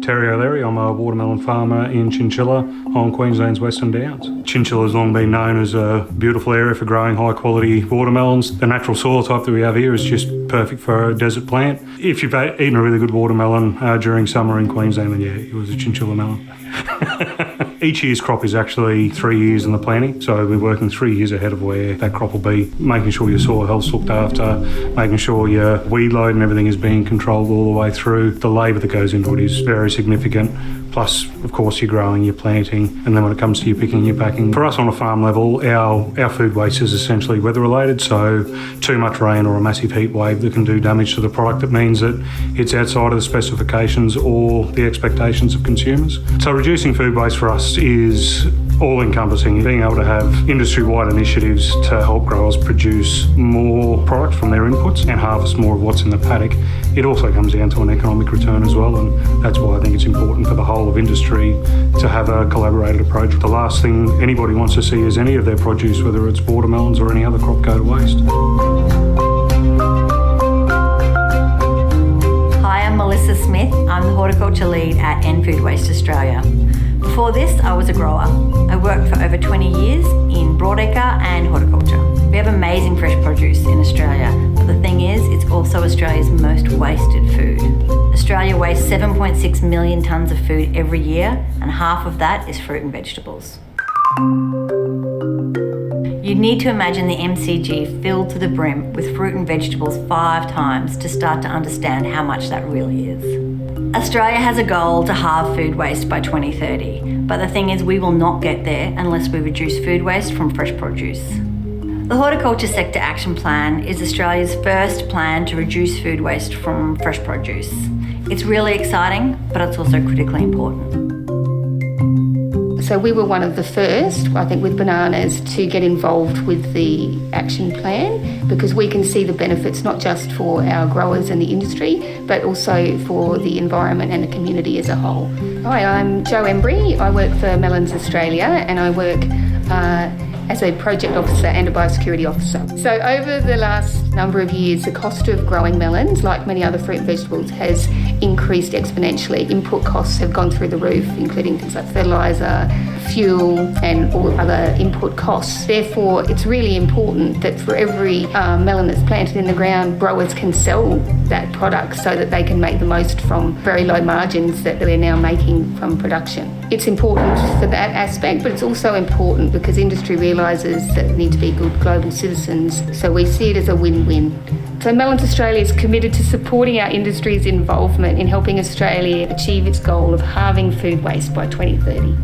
Terry O'Leary. I'm a watermelon farmer in Chinchilla on Queensland's Western Downs. Chinchilla has long been known as a beautiful area for growing high quality watermelons. The natural soil type that we have here is just perfect for a desert plant. If you've eaten a really good watermelon during summer in Queensland, then yeah, it was a Chinchilla melon. Each year's crop is actually 3 years in the planting, so we're working 3 years ahead of where that crop will be, making sure your soil health's looked after, making sure your weed load and everything is being controlled all the way through. The labour that goes into it is very significant. Plus, of course, you're growing, you're planting, and then when it comes to your picking and your packing. For us on a farm level, our food waste is essentially weather related, so too much rain or a massive heat wave that can do damage to the product, that means that it's outside of the specifications or the expectations of consumers. So reducing food waste for us is all-encompassing, being able to have industry-wide initiatives to help growers produce more product from their inputs and harvest more of what's in the paddock. It also comes down to an economic return as well, and that's why I think it's important for the whole of industry to have a collaborated approach. The last thing anybody wants to see is any of their produce, whether it's watermelons or any other crop, go to waste. Hi, I'm Melissa Smith. I'm the Horticulture Lead at End Food Waste Australia. Before this, I was a grower. I worked for over 20 years in broadacre and horticulture. We have amazing fresh produce in Australia, but the thing is, it's also Australia's most wasted food. Australia wastes 7.6 million tonnes of food every year, and half of that is fruit and vegetables. You need to imagine the MCG filled to the brim with fruit and vegetables 5 times to start to understand how much that really is. Australia has a goal to halve food waste by 2030, but the thing is we will not get there unless we reduce food waste from fresh produce. The Horticulture Sector Action Plan is Australia's first plan to reduce food waste from fresh produce. It's really exciting, but it's also critically important. So we were one of the first, I think, with bananas to get involved with the action plan, because we can see the benefits not just for our growers and the industry, but also for the environment and the community as a whole. Hi, I'm Jo Embry. I work for Melons Australia, and I work as a project officer and a biosecurity officer. So over the last number of years, the cost of growing melons, like many other fruit and vegetables, has increased exponentially. Input costs have gone through the roof, including things like fertiliser, fuel and all other input costs. Therefore, it's really important that for every melon that's planted in the ground, growers can sell that product so that they can make the most from very low margins that they're now making from production. It's important for that aspect, but it's also important because industry realises that we need to be good global citizens, so we see it as a win-win. So Melons Australia is committed to supporting our industry's involvement in helping Australia achieve its goal of halving food waste by 2030.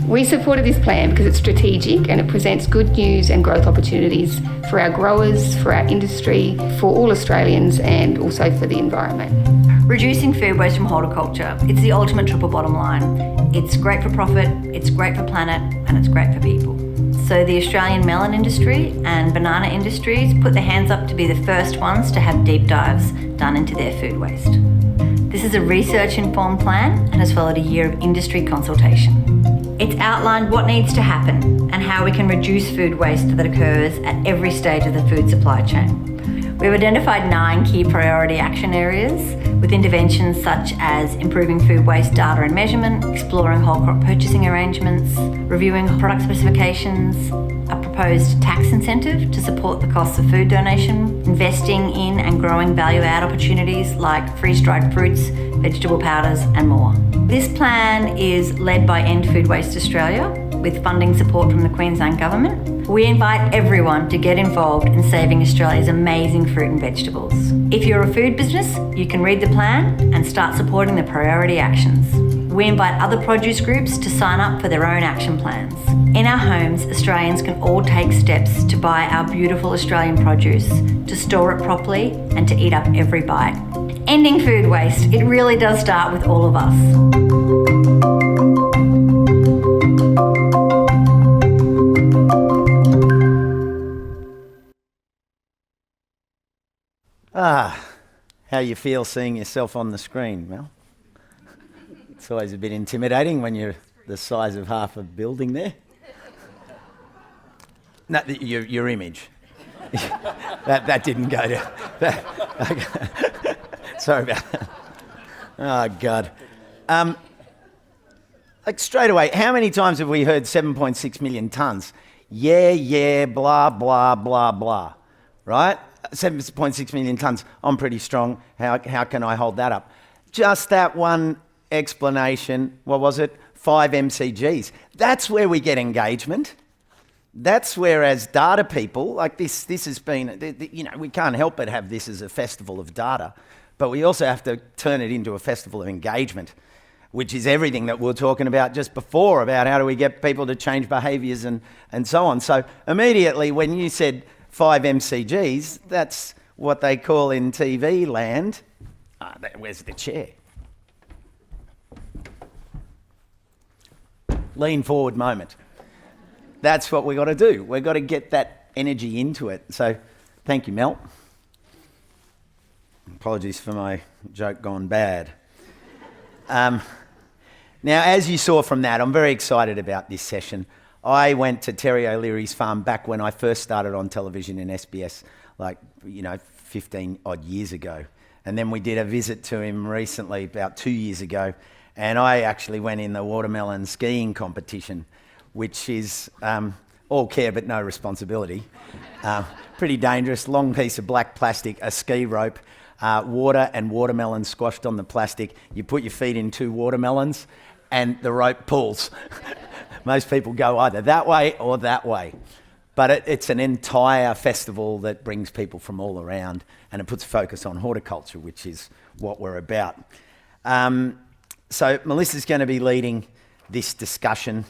We supported this plan because it's strategic and it presents good news and growth opportunities for our growers, for our industry, for all Australians and also for the environment. Reducing food waste from horticulture, it's the ultimate triple bottom line. It's great for profit, it's great for planet, and it's great for people. So the Australian melon industry and banana industries put their hands up to be the first ones to have deep dives done into their food waste. This is a research-informed plan and has followed a year of industry consultation. It's outlined what needs to happen and how we can reduce food waste that occurs at every stage of the food supply chain. We've identified 9 key priority action areas with interventions such as improving food waste data and measurement, exploring whole crop purchasing arrangements, reviewing product specifications, a proposed tax incentive to support the costs of food donation, investing in and growing value-add opportunities like freeze-dried fruits, vegetable powders and more. This plan is led by End Food Waste Australia with funding support from the Queensland Government. We invite everyone to get involved in saving Australia's amazing fruit and vegetables. If you're a food business, you can read the plan and start supporting the priority actions. We invite other produce groups to sign up for their own action plans. In our homes, Australians can all take steps to buy our beautiful Australian produce, to store it properly and to eat up every bite. Ending food waste, it really does start with all of us. How you feel seeing yourself on the screen, Mel? It's always a bit intimidating when you're the size of half a building there. No, your image. that didn't go to... Sorry about that. Oh, God. Like straight away, how many times have we heard 7.6 million tonnes? Yeah, blah, blah, blah, blah, right? 7.6 million tonnes, I'm pretty strong. How can I hold that up? Just that one explanation, what was it? 5 MCGs. That's where we get engagement. That's where, as data people, like this has been, we can't help but have this as a festival of data, but we also have to turn it into a festival of engagement, which is everything that we were talking about just before, about how do we get people to change behaviours and so on. So immediately when you said 5 MCGs, that's what they call in TV land, where's the chair? Lean forward moment. That's what we've got to do. We've got to get that energy into it. So thank you, Mel. Apologies for my joke gone bad. Now, as you saw from that, I'm very excited about this session. I went to Terry O'Leary's farm back when I first started on television in SBS, 15 odd years ago. And then we did a visit to him recently, about 2 years ago. And I actually went in the watermelon skiing competition, which is all care but no responsibility. Pretty dangerous, long piece of black plastic, a ski rope, water and watermelon squashed on the plastic. You put your feet in 2 watermelons and the rope pulls. Most people go either that way or that way. But it's an entire festival that brings people from all around, and it puts focus on horticulture, which is what we're about. So Melissa's going to be leading this discussion,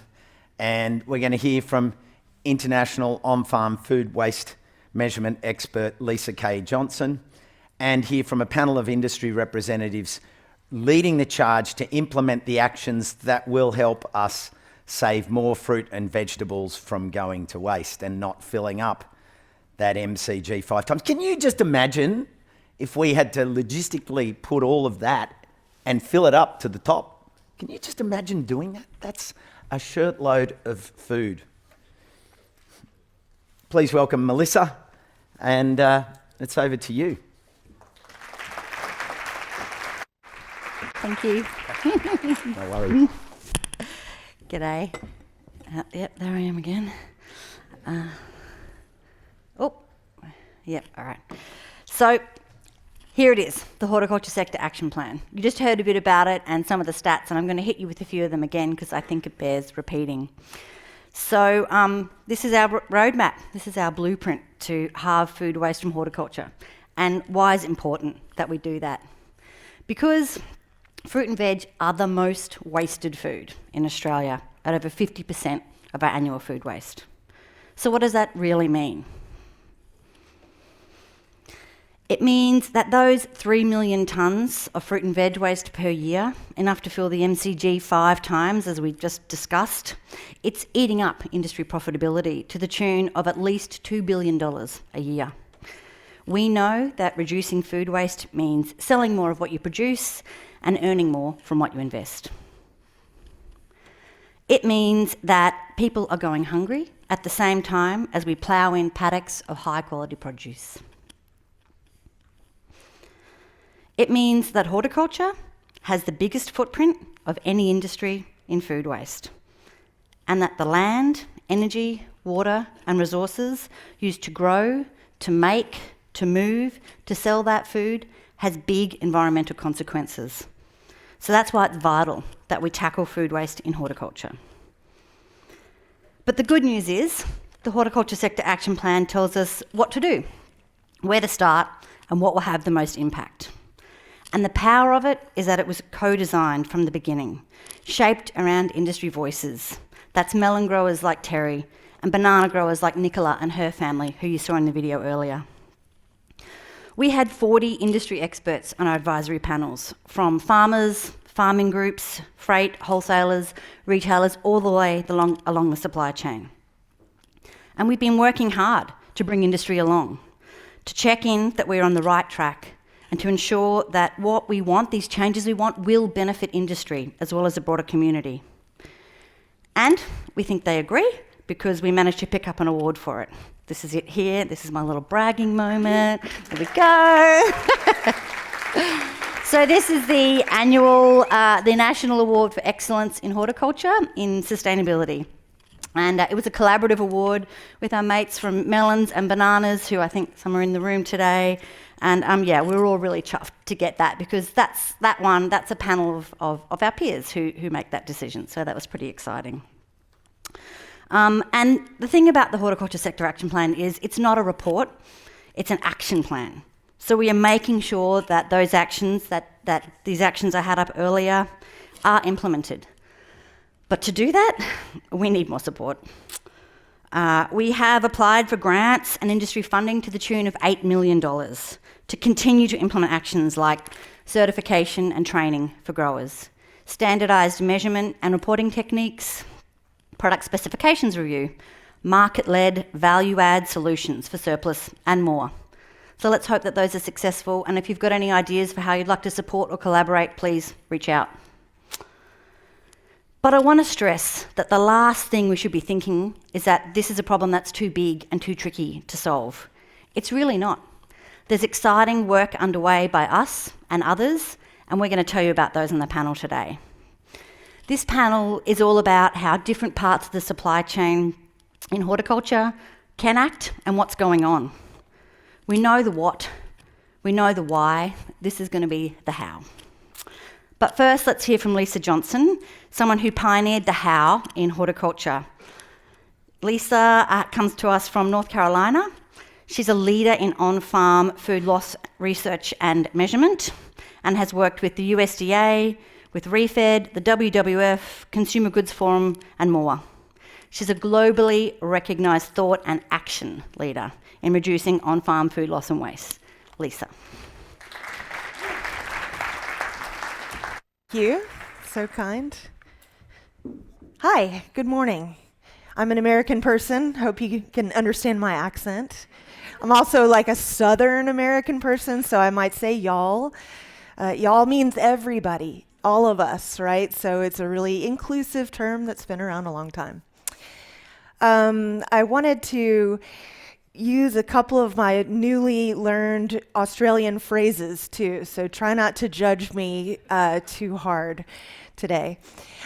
and we're going to hear from international on-farm food waste measurement expert Lisa Kay Johnson, and hear from a panel of industry representatives leading the charge to implement the actions that will help us save more fruit and vegetables from going to waste and not filling up that MCG 5 times. Can you just imagine if we had to logistically put all of that and fill it up to the top? Can you just imagine doing that? That's a shirtload of food. Please welcome Melissa, and it's over to you. Thank you. No worries. G'day. Yep, there I am again. Yep, all right. So here it is, the Horticulture Sector Action Plan. You just heard a bit about it and some of the stats, and I'm going to hit you with a few of them again because I think it bears repeating. So this is our roadmap. This is our blueprint to halve food waste from horticulture. And why is it important that we do that? Because fruit and veg are the most wasted food in Australia, at over 50% of our annual food waste. So what does that really mean? It means that those 3 million tonnes of fruit and veg waste per year, enough to fill the MCG 5 times, as we just discussed, it's eating up industry profitability to the tune of at least $2 billion a year. We know that reducing food waste means selling more of what you produce and earning more from what you invest. It means that people are going hungry at the same time as we plough in paddocks of high quality produce. It means that horticulture has the biggest footprint of any industry in food waste, and that the land, energy, water and resources used to grow, to make, to move, to sell that food has big environmental consequences. So that's why it's vital that we tackle food waste in horticulture. But the good news is the Horticulture Sector Action Plan tells us what to do, where to start and what will have the most impact. And the power of it is that it was co-designed from the beginning, shaped around industry voices. That's melon growers like Terry and banana growers like Nicola and her family, who you saw in the video earlier. We had 40 industry experts on our advisory panels, from farmers, farming groups, freight, wholesalers, retailers, all the way along the supply chain. And we've been working hard to bring industry along, to check in that we're on the right track, and to ensure that what we want, these changes we want, will benefit industry as well as the broader community. And we think they agree because we managed to pick up an award for it. This is it here. This is my little bragging moment. There we go. So this is the annual, the National Award for Excellence in Horticulture in Sustainability. And it was a collaborative award with our mates from Melons and Bananas, who I think some are in the room today. And yeah, we were all really chuffed to get that, because that's a panel of our peers who make that decision. So that was pretty exciting. And the thing about the Horticulture Sector Action Plan is it's not a report, it's an action plan. So we are making sure that those actions, that these actions I had up earlier, are implemented. But to do that, we need more support. We have applied for grants and industry funding to the tune of $8 million to continue to implement actions like certification and training for growers, standardised measurement and reporting techniques, product specifications review, market-led value-add solutions for surplus, and more. So let's hope that those are successful, and if you've got any ideas for how you'd like to support or collaborate, please reach out. But I want to stress that the last thing we should be thinking is that this is a problem that's too big and too tricky to solve. It's really not. There's exciting work underway by us and others, and we're going to tell you about those on the panel today. This panel is all about how different parts of the supply chain in horticulture can act and what's going on. We know the what, we know the why, this is going to be the how. But first, let's hear from Lisa Johnson, someone who pioneered the how in horticulture. Lisa comes to us from North Carolina. She's a leader in on-farm food loss research and measurement, and has worked with the USDA, with ReFed, the WWF, Consumer Goods Forum, and more. She's a globally recognised thought and action leader in reducing on-farm food loss and waste. Lisa. Thank you. So kind. Hi, good morning. I'm an American person. Hope you can understand my accent. I'm also like a Southern American person, so I might say y'all. Y'all means everybody, all of us, right? So it's a really inclusive term that's been around a long time. I wanted to use a couple of my newly learned Australian phrases too, so try not to judge me too hard today.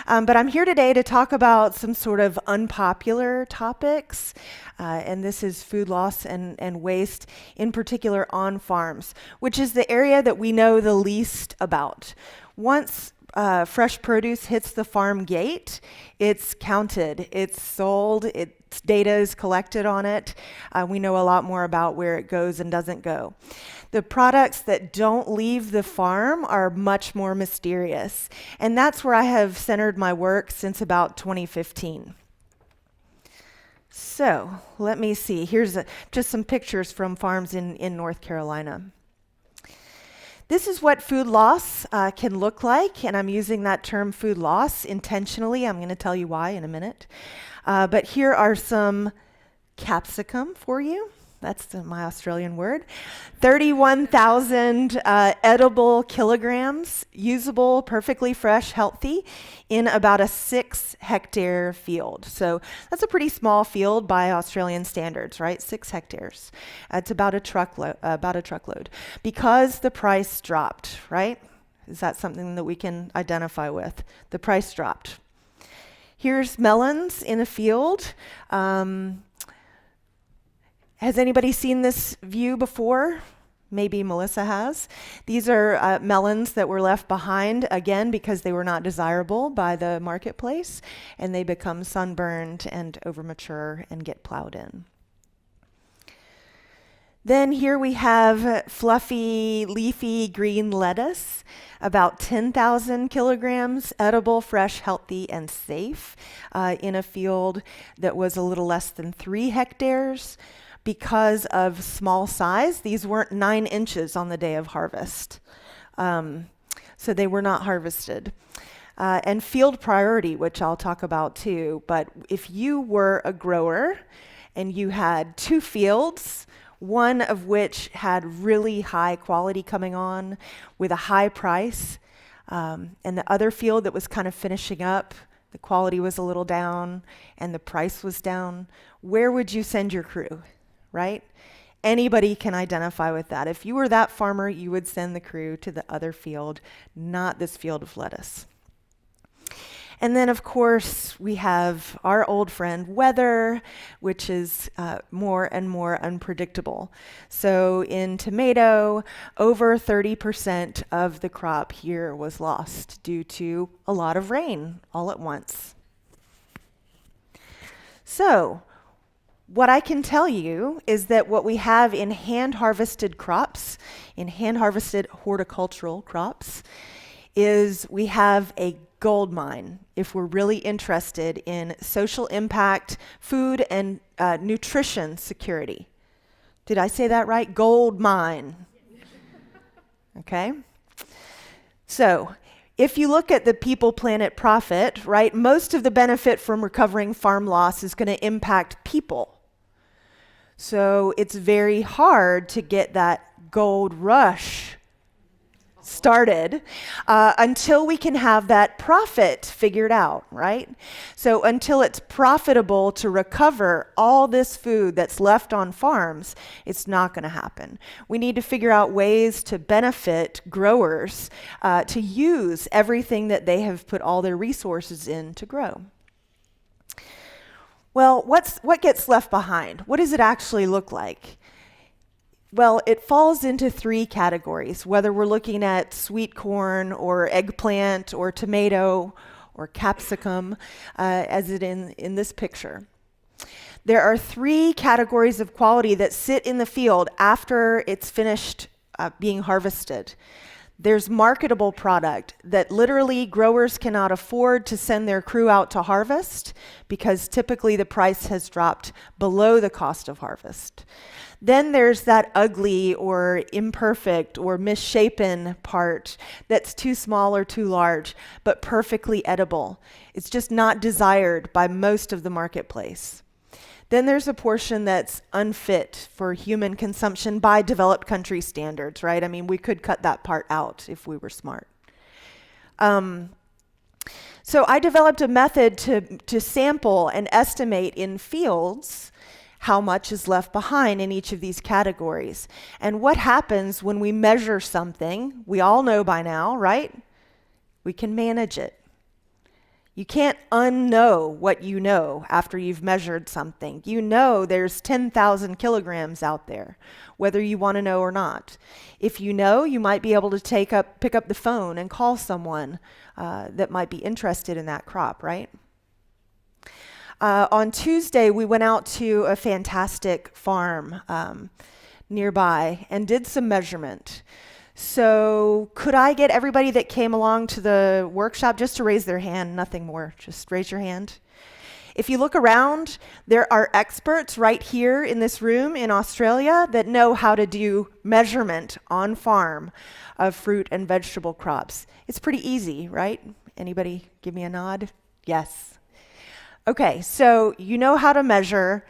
But I'm here today to talk about some sort of unpopular topics, and this is food loss and waste, in particular on farms, which is the area that we know the least about. Once fresh produce hits the farm gate, it's counted, it's sold, its data is collected on it. We know a lot more about where it goes and doesn't go. The products that don't leave the farm are much more mysterious, and that's where I have centered my work since about 2015. So let me see, here's just some pictures from farms in North Carolina. This is what food loss can look like, and I'm using that term food loss intentionally. I'm going to tell you why in a minute. But here are some capsicum for you. That's my Australian word. 31,000 edible kilograms, usable, perfectly fresh, healthy, in about a 6-hectare field. So that's a pretty small field by Australian standards, right? 6 hectares. It's about a truckload. Because the price dropped, right? Is that something that we can identify with? The price dropped. Here's melons in a field. Has anybody seen this view before? Maybe Melissa has. These are melons that were left behind, again, because they were not desirable by the marketplace, and they become sunburned and overmature and get plowed in. Then here we have fluffy, leafy green lettuce, about 10,000 kilograms, edible, fresh, healthy, and safe, in a field that was a little less than 3 hectares. Because of small size, these weren't 9 inches on the day of harvest. So they were not harvested. And field priority, which I'll talk about too, but if you were a grower and you had 2 fields, one of which had really high quality coming on with a high price, and the other field that was kind of finishing up, the quality was a little down and the price was down, where would you send your crew? Right? Anybody can identify with that. If you were that farmer, you would send the crew to the other field, not this field of lettuce. And then, of course, we have our old friend weather, which is more and more unpredictable. So in tomato, over 30% of the crop here was lost due to a lot of rain all at once. So what I can tell you is that what we have in hand-harvested crops, in hand-harvested horticultural crops, is we have a gold mine if we're really interested in social impact, food, and nutrition security. Did I say that right? Gold mine. Okay? So, if you look at the people, planet, profit, right, most of the benefit from recovering farm loss is going to impact people. So, it's very hard to get that gold rush started until we can have that profit figured out, right? So until it's profitable to recover all this food that's left on farms, it's not going to happen. We need to figure out ways to benefit growers to use everything that they have put all their resources in to grow. Well, what gets left behind? What does it actually look like? Well, it falls into three categories, whether we're looking at sweet corn or eggplant or tomato or capsicum, as it in this picture. There are three categories of quality that sit in the field after it's finished being harvested. There's marketable product that literally growers cannot afford to send their crew out to harvest because typically the price has dropped below the cost of harvest. Then there's that ugly or imperfect or misshapen part that's too small or too large, but perfectly edible. It's just not desired by most of the marketplace. Then there's a portion that's unfit for human consumption by developed country standards, right? I mean, we could cut that part out if we were smart. So I developed a method to sample and estimate in fields how much is left behind in each of these categories. And what happens when we measure something, we all know by now, right? We can manage it. You can't unknow what you know after you've measured something. You know there's 10,000 kilograms out there, whether you want to know or not. If you know, you might be able to pick up the phone and call someone that might be interested in that crop, right? On Tuesday, we went out to a fantastic farm nearby and did some measurement. So could I get everybody that came along to the workshop just to raise their hand, nothing more, just raise your hand. If you look around, there are experts right here in this room in Australia that know how to do measurement on farm of fruit and vegetable crops. It's pretty easy, right? Anybody give me a nod? Yes. Okay, so you know how to measure.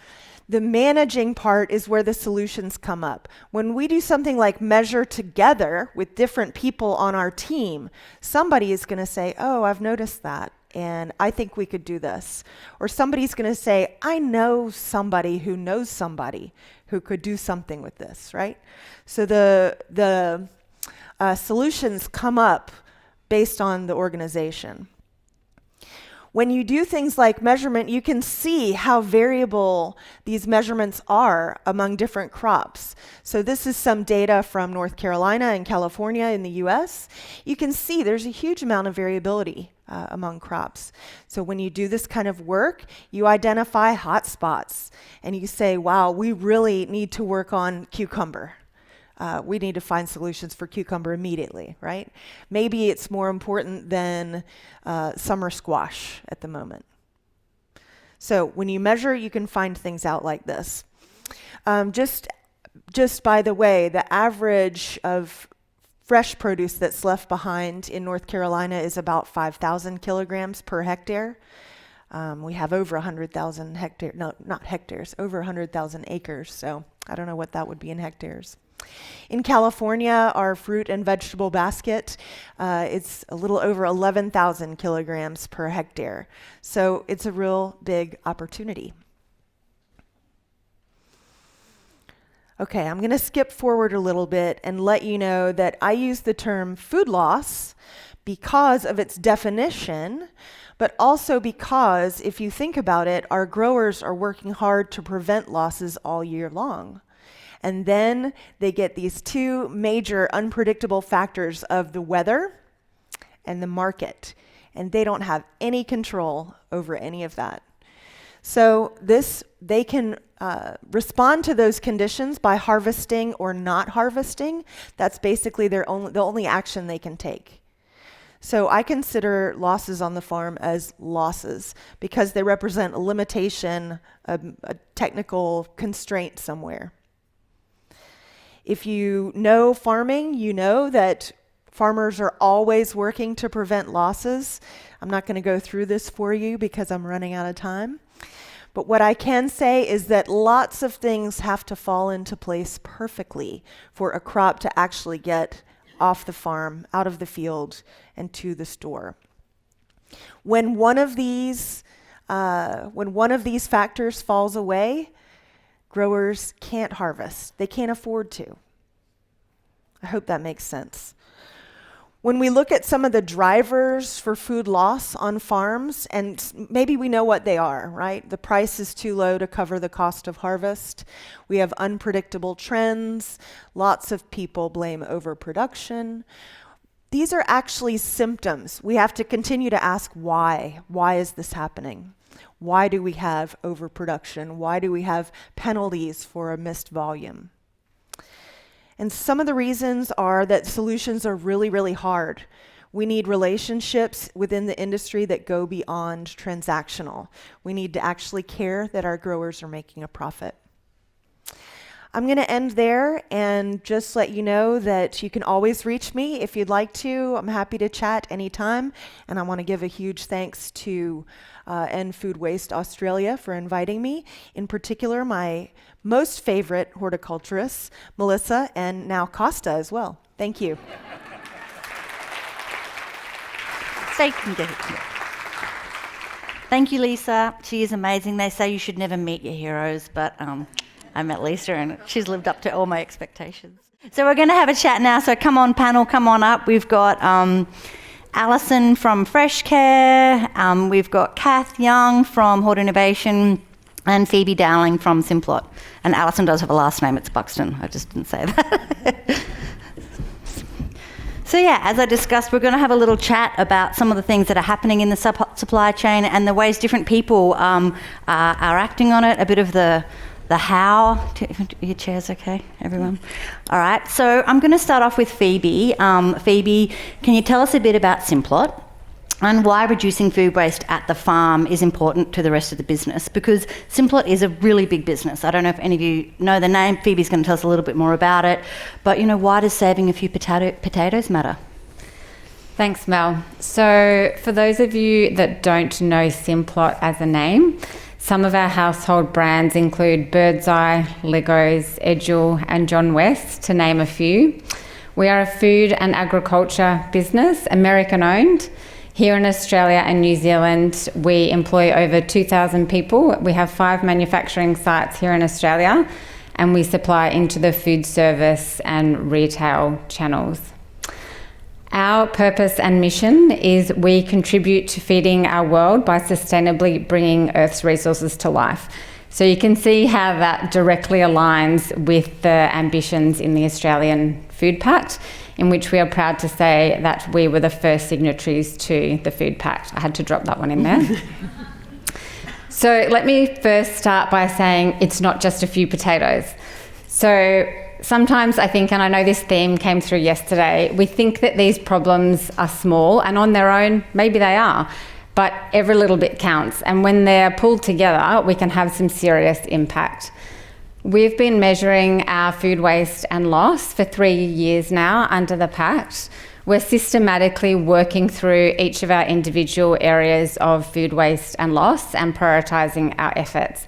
The managing part is where the solutions come up. When we do something like measure together with different people on our team, somebody is going to say, oh, I've noticed that, and I think we could do this. Or somebody's going to say, I know somebody who knows somebody who could do something with this, right? So the solutions come up based on the organization. When you do things like measurement, you can see how variable these measurements are among different crops. So this is some data from North Carolina and California in the US. You can see there's a huge amount of variability among crops. So when you do this kind of work, you identify hot spots and you say, wow, we really need to work on cucumber. We need to find solutions for cucumber immediately, right? Maybe it's more important than summer squash at the moment. So when you measure, you can find things out like this. Just by the way, the average of fresh produce that's left behind in North Carolina is about 5,000 kilograms per hectare. We have over 100,000 hectares, no, not hectares, over 100,000 acres. So I don't know what that would be in hectares. In California, our fruit and vegetable basket, it's a little over 11,000 kilograms per hectare. So it's a real big opportunity. Okay, I'm going to skip forward a little bit and let you know that I use the term food loss because of its definition, but also because, if you think about it, our growers are working hard to prevent losses all year long. And then they get these two major unpredictable factors of the weather and the market, and they don't have any control over any of that. So they can respond to those conditions by harvesting or not harvesting. That's basically the only action they can take. So I consider losses on the farm as losses because they represent a limitation, a technical constraint somewhere. If you know farming, you know that farmers are always working to prevent losses. I'm not going to go through this for you because I'm running out of time. But what I can say is that lots of things have to fall into place perfectly for a crop to actually get off the farm, out of the field, and to the store. When one of these factors falls away, growers can't harvest. They can't afford to. I hope that makes sense. When we look at some of the drivers for food loss on farms, and maybe we know what they are, right? The price is too low to cover the cost of harvest. We have unpredictable trends. Lots of people blame overproduction. These are actually symptoms. We have to continue to ask why. Why is this happening? Why do we have overproduction? Why do we have penalties for a missed volume? And some of the reasons are that solutions are really, really hard. We need relationships within the industry that go beyond transactional. We need to actually care that our growers are making a profit. I'm going to end there and just let you know that you can always reach me if you'd like to. I'm happy to chat anytime. And I want to give a huge thanks to End Food Waste Australia for inviting me. In particular, my most favorite horticulturists, Melissa and now Costa as well. Thank you. Thank you, Lisa. She is amazing. They say you should never meet your heroes, but I met Lisa and she's lived up to all my expectations. So we're going to have a chat now. So come on, panel, come on up. We've got Alison from Freshcare. We've got Kath Young from Hort Innovation and Phoebe Dowling from Simplot. And Alison does have a last name. It's Buxton. I just didn't say that. So yeah, as I discussed, we're going to have a little chat about some of the things that are happening in the supply chain and the ways different people are acting on it, a bit of the how. Your chair's okay, everyone? All right, so I'm going to start off with Phoebe. Phoebe, can you tell us a bit about Simplot and why reducing food waste at the farm is important to the rest of the business? Because Simplot is a really big business. I don't know if any of you know the name. Phoebe's going to tell us a little bit more about it. But, you know, why does saving a few potatoes matter? Thanks, Mel. So for those of you that don't know Simplot as a name, some of our household brands include Birdseye, Legos, Edgel and John West, to name a few. We are a food and agriculture business, American owned. Here in Australia and New Zealand, we employ over 2,000 people. We have 5 manufacturing sites here in Australia, and we supply into the food service and retail channels. Our purpose and mission is we contribute to feeding our world by sustainably bringing Earth's resources to life. So you can see how that directly aligns with the ambitions in the Australian Food Pact, in which we are proud to say that we were the first signatories to the Food Pact. I had to drop that one in there. So let me first start by saying it's not just a few potatoes. So sometimes I think, and I know this theme came through yesterday, we think that these problems are small, and on their own, maybe they are, but every little bit counts. And when they're pulled together, we can have some serious impact. We've been measuring our food waste and loss for 3 years now under the Pact. We're systematically working through each of our individual areas of food waste and loss and prioritising our efforts.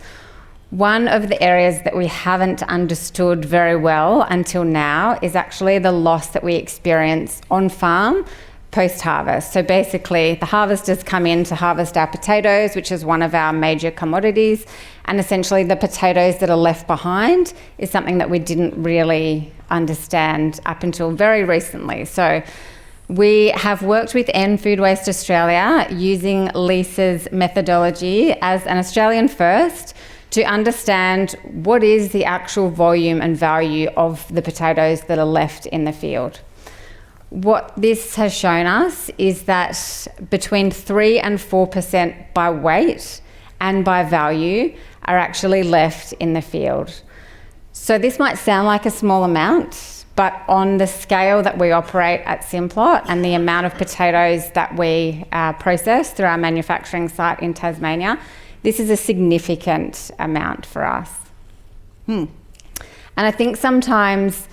One of the areas that we haven't understood very well until now is actually the loss that we experience on farm post-harvest. So basically, the harvesters come in to harvest our potatoes, which is one of our major commodities, and essentially the potatoes that are left behind is something that we didn't really understand up until very recently. So we have worked with End Food Waste Australia using Lisa's methodology as an Australian first to understand what is the actual volume and value of the potatoes that are left in the field. What this has shown us is that between 3 and 4% by weight and by value are actually left in the field. So this might sound like a small amount, but on the scale that we operate at Simplot and the amount of potatoes that we process through our manufacturing site in Tasmania, this is a significant amount for us. And I think sometimes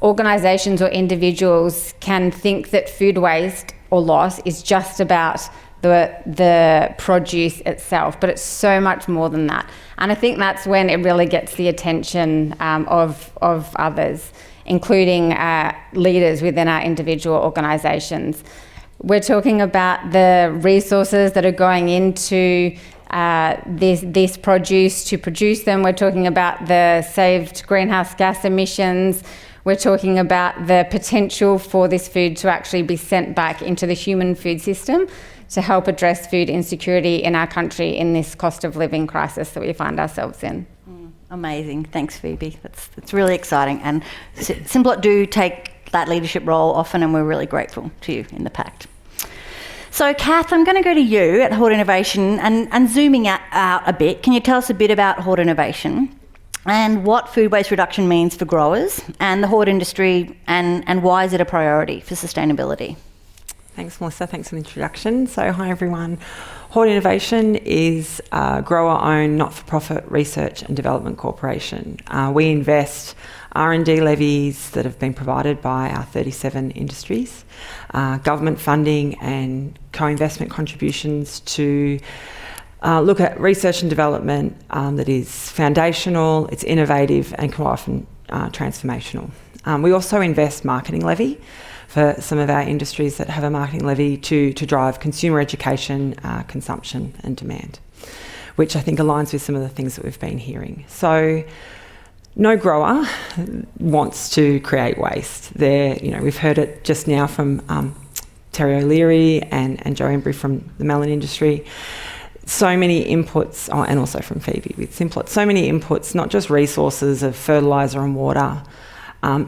organisations or individuals can think that food waste or loss is just about the produce itself, but it's so much more than that. And I think that's when it really gets the attention of others, including leaders within our individual organisations. We're talking about the resources that are going into this produce to produce them. We're talking about the saved greenhouse gas emissions. We're talking about the potential for this food to actually be sent back into the human food system to help address food insecurity in our country in this cost of living crisis that we find ourselves in. Amazing. Thanks, Phoebe. That's really exciting. And Simplot do take that leadership role often, and we're really grateful to you in the Pact. So, Kath, I'm going to go to you at Hort Innovation and zooming out a bit. Can you tell us a bit about Hort Innovation and what food waste reduction means for growers and the hort industry, and why is it a priority for sustainability? Thanks, Melissa. Thanks for the introduction. So, hi everyone. Hort Innovation is a grower-owned, not-for-profit research and development corporation. We invest R&D levies that have been provided by our 37 industries, government funding and co-investment contributions to look at research and development that is foundational, it's innovative and quite often transformational. We also invest marketing levy for some of our industries that have a marketing levy to drive consumer education, consumption and demand, which I think aligns with some of the things that we've been hearing. So no grower wants to create waste. We've heard it just now from Terry O'Leary and Joe Embry from the melon industry. So many inputs, and also from Phoebe with Simplot, so many inputs, not just resources of fertiliser and water,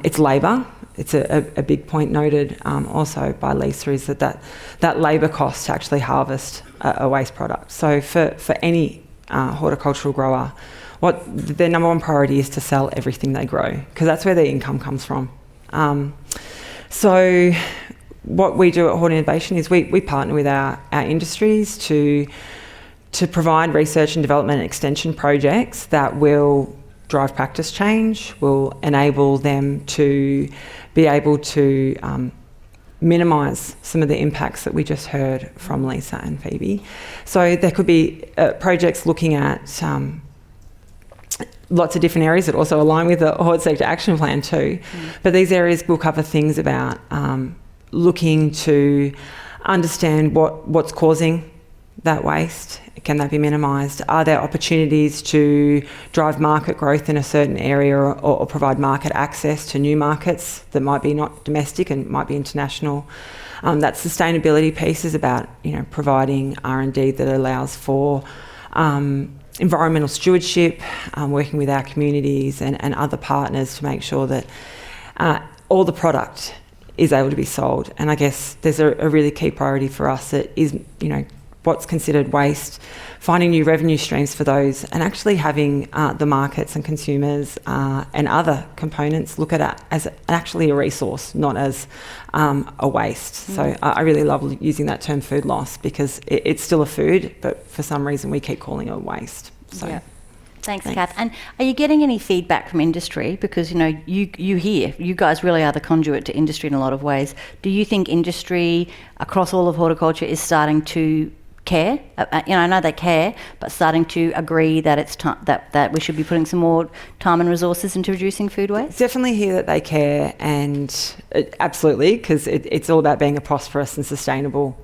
it's labour. It's a big point noted also by Lisa, is that labour cost to actually harvest a waste product. So for any horticultural grower, what their number one priority is to sell everything they grow, because that's where their income comes from. So what we do at Hort Innovation is we partner with our industries to provide research and development and extension projects that will drive practice change, will enable them to be able to minimise some of the impacts that we just heard from Lisa and Phoebe. So there could be projects looking at lots of different areas that also align with the Hort Sector Action Plan too. But these areas will cover things about looking to understand what's causing that waste. Can that be minimised? Are there opportunities to drive market growth in a certain area or provide market access to new markets that might be not domestic and might be international? That sustainability piece is about providing R&D that allows for environmental stewardship, working with our communities and other partners to make sure that all the product is able to be sold. And I guess there's a really key priority for us that is, what's considered waste, finding new revenue streams for those, and actually having the markets and consumers and other components look at it as actually a resource, not as a waste. So I really love using that term food loss, because it's still a food, but for some reason we keep calling it waste. So. Yeah. Thanks, Kath. And are you getting any feedback from industry? Because, you guys really are the conduit to industry in a lot of ways. Do you think industry across all of horticulture is starting to care. I know they care, but starting to agree that it's time that we should be putting some more time and resources into reducing food waste? Definitely hear that they care, and absolutely, because it's all about being a prosperous and sustainable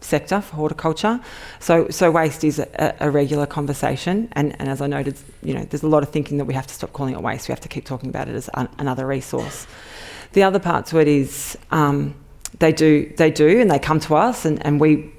sector for horticulture. So waste is a regular conversation, and as I noted, there's a lot of thinking that we have to stop calling it waste. We have to keep talking about it as another resource. The other part to it is they do, and they come to us, and we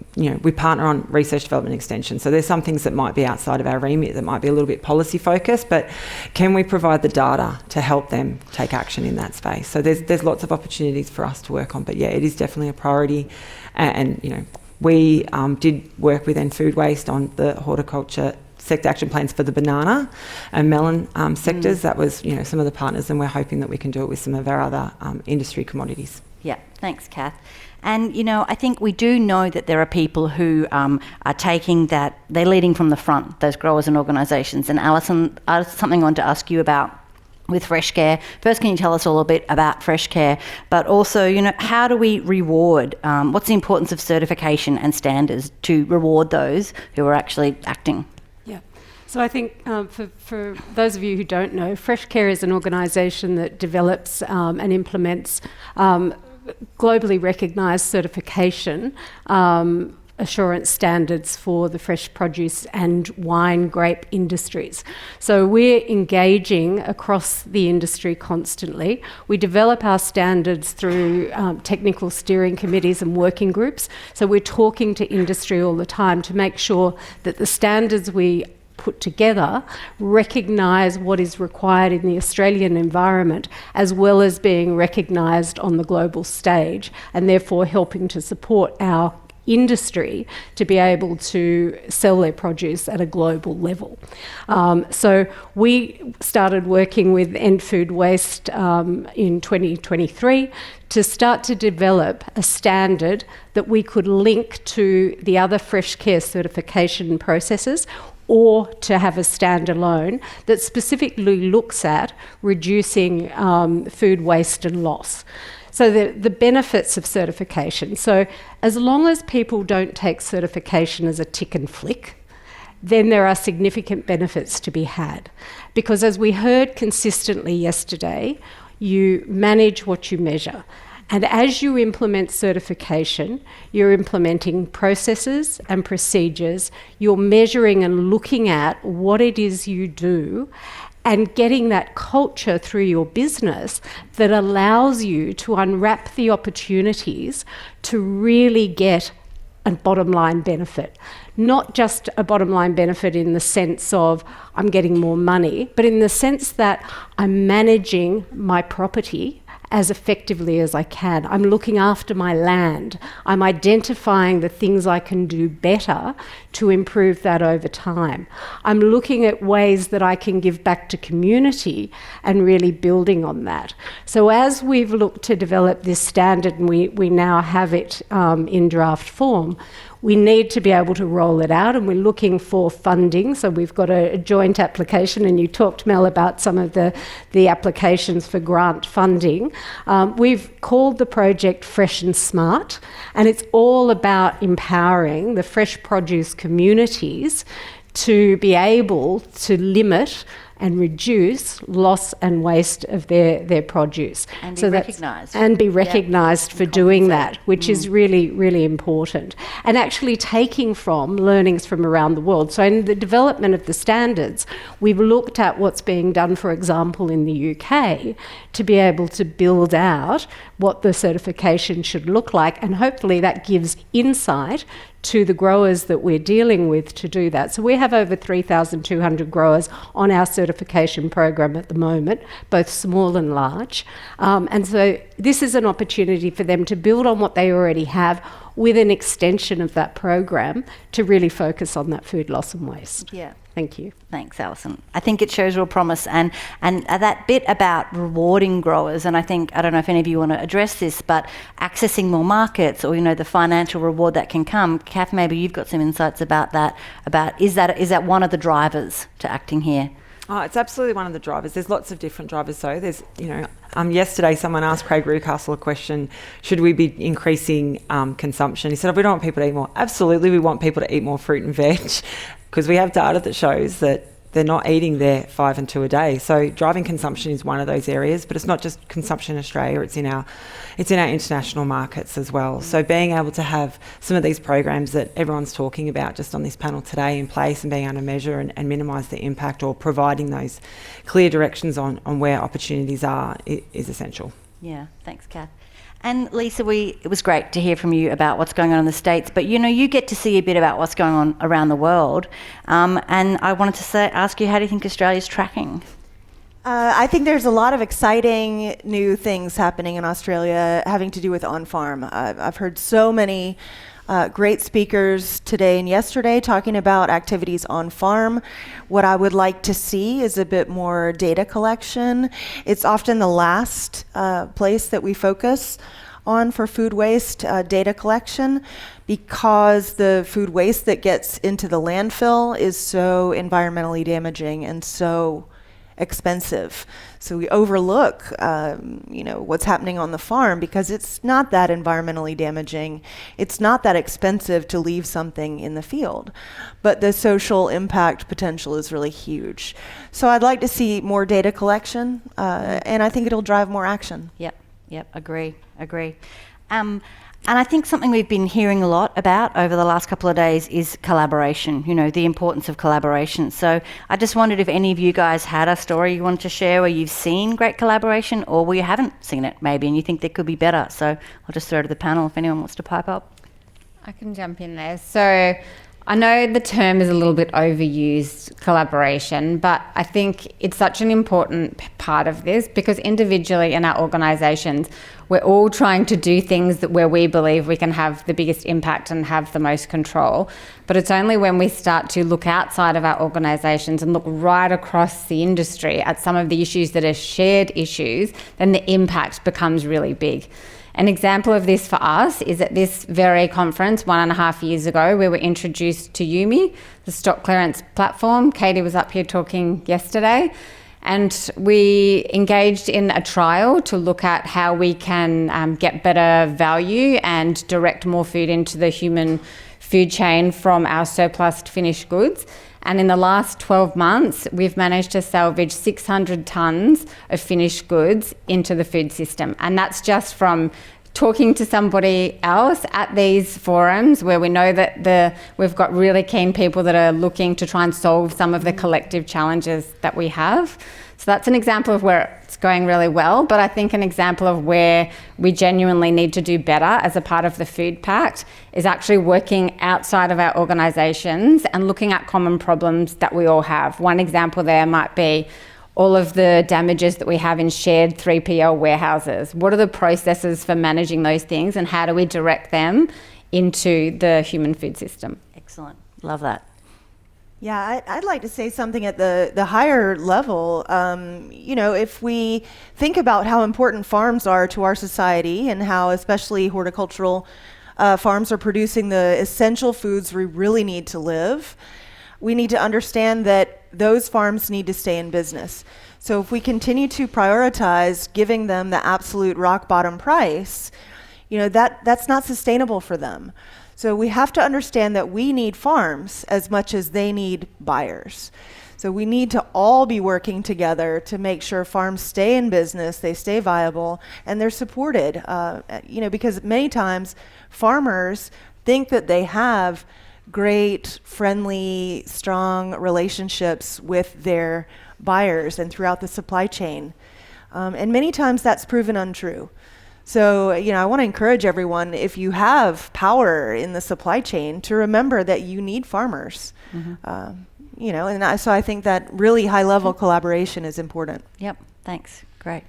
partner on research, development, and extension. So there's some things that might be outside of our remit, that might be a little bit policy focused, but can we provide the data to help them take action in that space? So there's lots of opportunities for us to work on, but yeah, it is definitely a priority. And we did work with End Food Waste on the horticulture sector action plans for the banana and melon sectors. That was some of the partners, and we're hoping that we can do it with some of our other industry commodities. Yeah, thanks, Kath. And, I think we do know that there are people who are taking that, they're leading from the front, those growers and organisations. And Alison, something I want to ask you about with Freshcare. First, can you tell us all a bit about Freshcare? But also, how do we reward, what's the importance of certification and standards to reward those who are actually acting? Yeah. So I think for those of you who don't know, Freshcare is an organisation that develops and implements globally recognised certification assurance standards for the fresh produce and wine grape industries. So we're engaging across the industry constantly. We develop our standards through technical steering committees and working groups. So we're talking to industry all the time to make sure that the standards we put together recognise what is required in the Australian environment, as well as being recognised on the global stage, and therefore helping to support our industry to be able to sell their produce at a global level. So we started working with End Food Waste in 2023 to start to develop a standard that we could link to the other Freshcare certification processes, or to have a standalone that specifically looks at reducing food waste and loss. So the benefits of certification. So as long as people don't take certification as a tick and flick, then there are significant benefits to be had. Because as we heard consistently yesterday, you manage what you measure. And as you implement certification, you're implementing processes and procedures, you're measuring and looking at what it is you do, and getting that culture through your business that allows you to unwrap the opportunities to really get a bottom line benefit. Not just a bottom line benefit in the sense of I'm getting more money, but in the sense that I'm managing my property as effectively as I can. I'm looking after my land. I'm identifying the things I can do better to improve that over time. I'm looking at ways that I can give back to community and really building on that. So as we've looked to develop this standard, and we now have it in draft form, we need to be able to roll it out, and we're looking for funding. So we've got a joint application, and you talked, Mel, about some of the applications for grant funding. We've called the project Fresh and Smart, and it's all about empowering the fresh produce communities to be able to limit and reduce loss and waste of their produce. And be recognised. And be recognised for doing that, which is really, really important. And actually taking from learnings from around the world. So in the development of the standards, we've looked at what's being done, for example, in the UK, to be able to build out what the certification should look like, and hopefully that gives insight to the growers that we're dealing with to do that. So we have over 3,200 growers on our certification program at the moment, both small and large. And so this is an opportunity for them to build on what they already have with an extension of that program to really focus on that food loss and waste. Yeah. Thank you. Thanks, Alison. I think it shows real promise, and that bit about rewarding growers, and I don't know if any of you want to address this, but accessing more markets, or the financial reward that can come. Kath, maybe you've got some insights about that. Is that one of the drivers to acting here? Oh, it's absolutely one of the drivers. There's lots of different drivers though. There's, Yesterday, someone asked Craig Rucastle a question, should we be increasing consumption? He said, we don't want people to eat more. Absolutely, we want people to eat more fruit and veg, because we have data that shows that they're not eating their 5 and 2 a day. So driving consumption is one of those areas, but it's not just consumption in Australia, it's in our international markets as well. So being able to have some of these programs that everyone's talking about just on this panel today in place, and being able to measure and minimise the impact, or providing those clear directions on where opportunities are, is essential. Yeah, thanks, Kath. And Lisa, it was great to hear from you about what's going on in the States, but you get to see a bit about what's going on around the world. And I wanted to ask you, how do you think Australia's tracking? I think there's a lot of exciting new things happening in Australia having to do with on-farm. I've heard so many great speakers today and yesterday talking about activities on farm. What I would like to see is a bit more data collection. It's often the last place that we focus on for food waste data collection, because the food waste that gets into the landfill is so environmentally damaging and so expensive. So we overlook, what's happening on the farm, because it's not that environmentally damaging. It's not that expensive to leave something in the field, but the social impact potential is really huge. So I'd like to see more data collection, and I think it'll drive more action. Yep, agree. And I think something we've been hearing a lot about over the last couple of days is collaboration, the importance of collaboration. So I just wondered if any of you guys had a story you wanted to share where you've seen great collaboration, or where you haven't seen it maybe and you think there could be better. So I'll just throw it to the panel if anyone wants to pipe up. I can jump in there. So I know the term is a little bit overused, collaboration, but I think it's such an important part of this, because individually in our organisations, we're all trying to do things where we believe we can have the biggest impact and have the most control. But it's only when we start to look outside of our organisations and look right across the industry at some of the issues that are shared issues, then the impact becomes really big. An example of this for us is at this very conference 1.5 years ago, we were introduced to Yumi, the stock clearance platform. Katie was up here talking yesterday, and we engaged in a trial to look at how we can get better value and direct more food into the human food chain from our surplus finished goods. And in the last 12 months, we've managed to salvage 600 tonnes of finished goods into the food system. And that's just from talking to somebody else at these forums where we know that we've got really keen people that are looking to try and solve some of the collective challenges that we have. So that's an example of where it's going really well, but I think an example of where we genuinely need to do better as a part of the Food Pact is actually working outside of our organisations and looking at common problems that we all have. One example there might be all of the damages that we have in shared 3PL warehouses. What are the processes for managing those things, and how do we direct them into the human food system? Excellent. Love that. Yeah, I'd like to say something at the higher level. If we think about how important farms are to our society, and how especially horticultural farms are producing the essential foods we really need to live, we need to understand that those farms need to stay in business. So if we continue to prioritize giving them the absolute rock bottom price, that's not sustainable for them. So we have to understand that we need farms as much as they need buyers. So we need to all be working together to make sure farms stay in business, they stay viable, and they're supported. Because many times farmers think that they have great, friendly, strong relationships with their buyers and throughout the supply chain. And many times that's proven untrue. So, I want to encourage everyone, if you have power in the supply chain, to remember that you need farmers. Mm-hmm. So I think that really high-level collaboration is important. Yep, thanks. Great.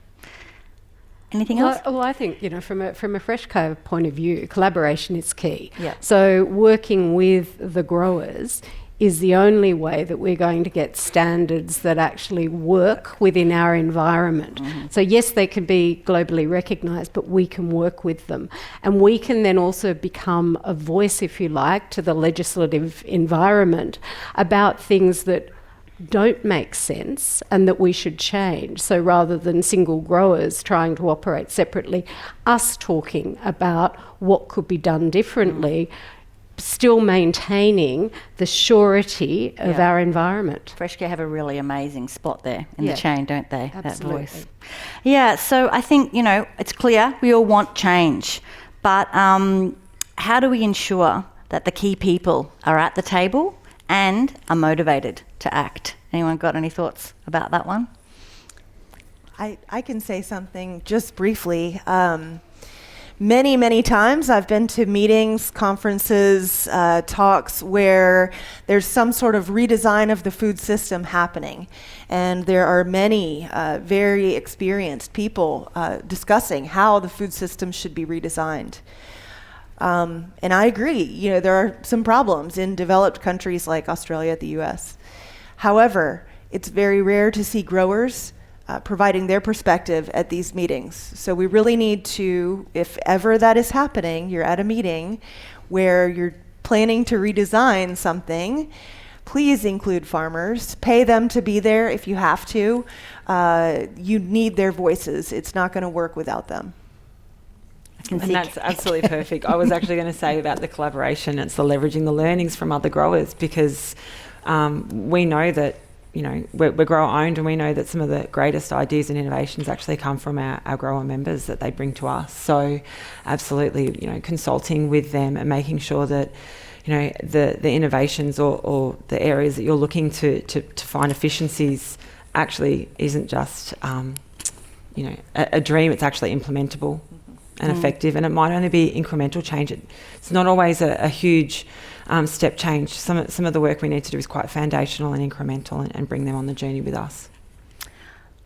Anything else? Well, I think, from a Freshcare point of view, collaboration is key. Yeah. So working with the growers is the only way that we're going to get standards that actually work within our environment. Mm-hmm. So yes, they can be globally recognised, but we can work with them. And we can then also become a voice, if you like, to the legislative environment about things that don't make sense and that we should change. So rather than single growers trying to operate separately, us talking about what could be done differently, still maintaining the surety of our environment. Freshcare have a really amazing spot there in the chain, don't they? Absolutely. That voice. Yeah, so I think, it's clear we all want change, but how do we ensure that the key people are at the table and are motivated to act? Anyone got any thoughts about that one? I can say something just briefly. Many, many times I've been to meetings, conferences, talks where there's some sort of redesign of the food system happening. And there are many very experienced people discussing how the food system should be redesigned. And I agree, there are some problems in developed countries like Australia, the US. However, it's very rare to see growers providing their perspective at these meetings. So we really need to, if ever that is happening, you're at a meeting where you're planning to redesign something, please include farmers. Pay them to be there if you have to. You need their voices. It's not going to work without them. And that's absolutely perfect. I was actually going to say about the collaboration, it's the leveraging the learnings from other growers, because we know that we're grower owned, and we know that some of the greatest ideas and innovations actually come from our grower members that they bring to us. So absolutely, consulting with them and making sure that, the innovations or the areas that you're looking to find efficiencies actually isn't just, a dream, it's actually implementable and effective, and it might only be incremental change. It's not always a huge step change. Some of the work we need to do is quite foundational and incremental, and bring them on the journey with us.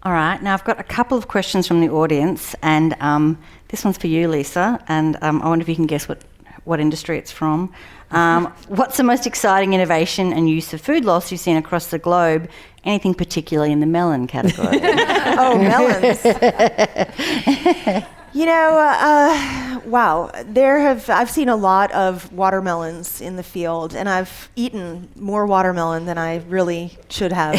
All right, now I've got a couple of questions from the audience, and this one's for you, Lisa, and I wonder if you can guess what industry it's from. What's the most exciting innovation and use of food loss you've seen across the globe? Anything particularly in the melon category? Oh, melons. Wow. I've seen a lot of watermelons in the field, and I've eaten more watermelon than I really should have.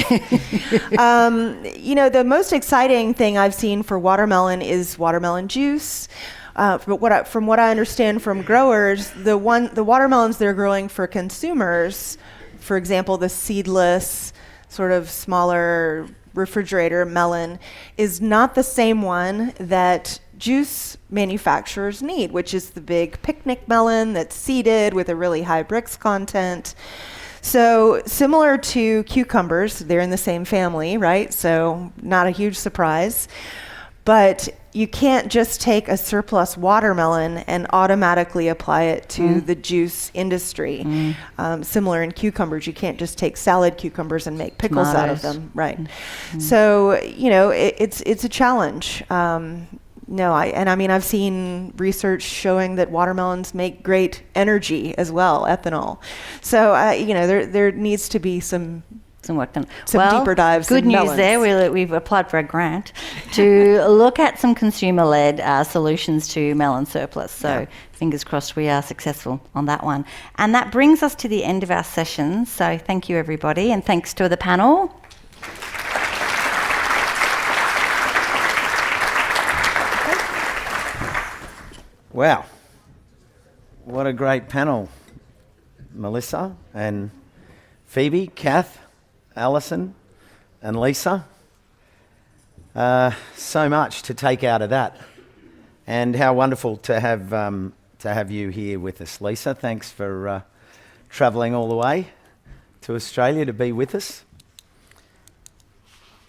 The most exciting thing I've seen for watermelon is watermelon juice. From what I understand from growers, the watermelons they're growing for consumers, for example, the seedless, sort of smaller refrigerator melon, is not the same one that juice manufacturers need, which is the big picnic melon that's seeded with a really high Brix content. So similar to cucumbers, they're in the same family, right? So not a huge surprise. But you can't just take a surplus watermelon and automatically apply it to the juice industry. Similar in cucumbers, you can't just take salad cucumbers and make pickles out of them, right? So it's a challenge. I've seen research showing that watermelons make great energy as well, ethanol. So there needs to be some work done. Deeper dives. Good news melons. there. We've applied for a grant to look at some consumer-led solutions to melon surplus. So fingers crossed we are successful on that one. And that brings us to the end of our session. So thank you, everybody, and thanks to the panel. Wow. What a great panel. Melissa and Phoebe, Kath, Alison and Lisa. So much to take out of that. And how wonderful to have you here with us, Lisa. Thanks for travelling all the way to Australia to be with us.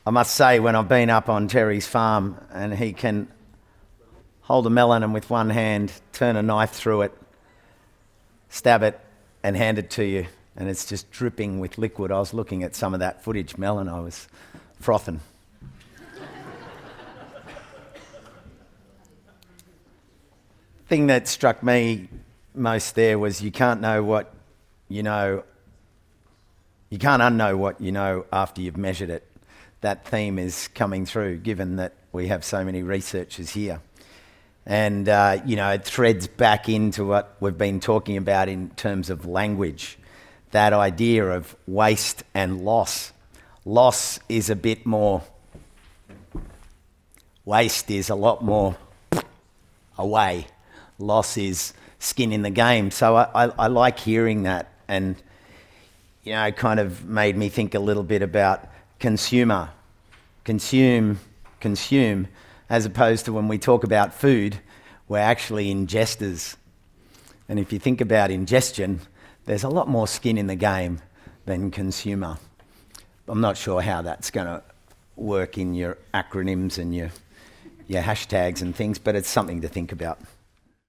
I must say, when I've been up on Terry's farm and he can hold a melon and with one hand turn a knife through it, stab it and hand it to you, and it's just dripping with liquid. I was looking at some of that footage melon, I was frothing. Thing that struck me most there was you can't know what you know, you can't unknow what you know after you've measured it. That theme is coming through, given that we have so many researchers here. And, it threads back into what we've been talking about in terms of language, that idea of waste and loss. Loss is a bit more, waste is a lot more away. Loss is skin in the game. So I like hearing that, and it kind of made me think a little bit about consumer. Consume, as opposed to when we talk about food, we're actually ingesters. And if you think about ingestion, there's a lot more skin in the game than consumer. I'm not sure how that's going to work in your acronyms and your hashtags and things, but it's something to think about.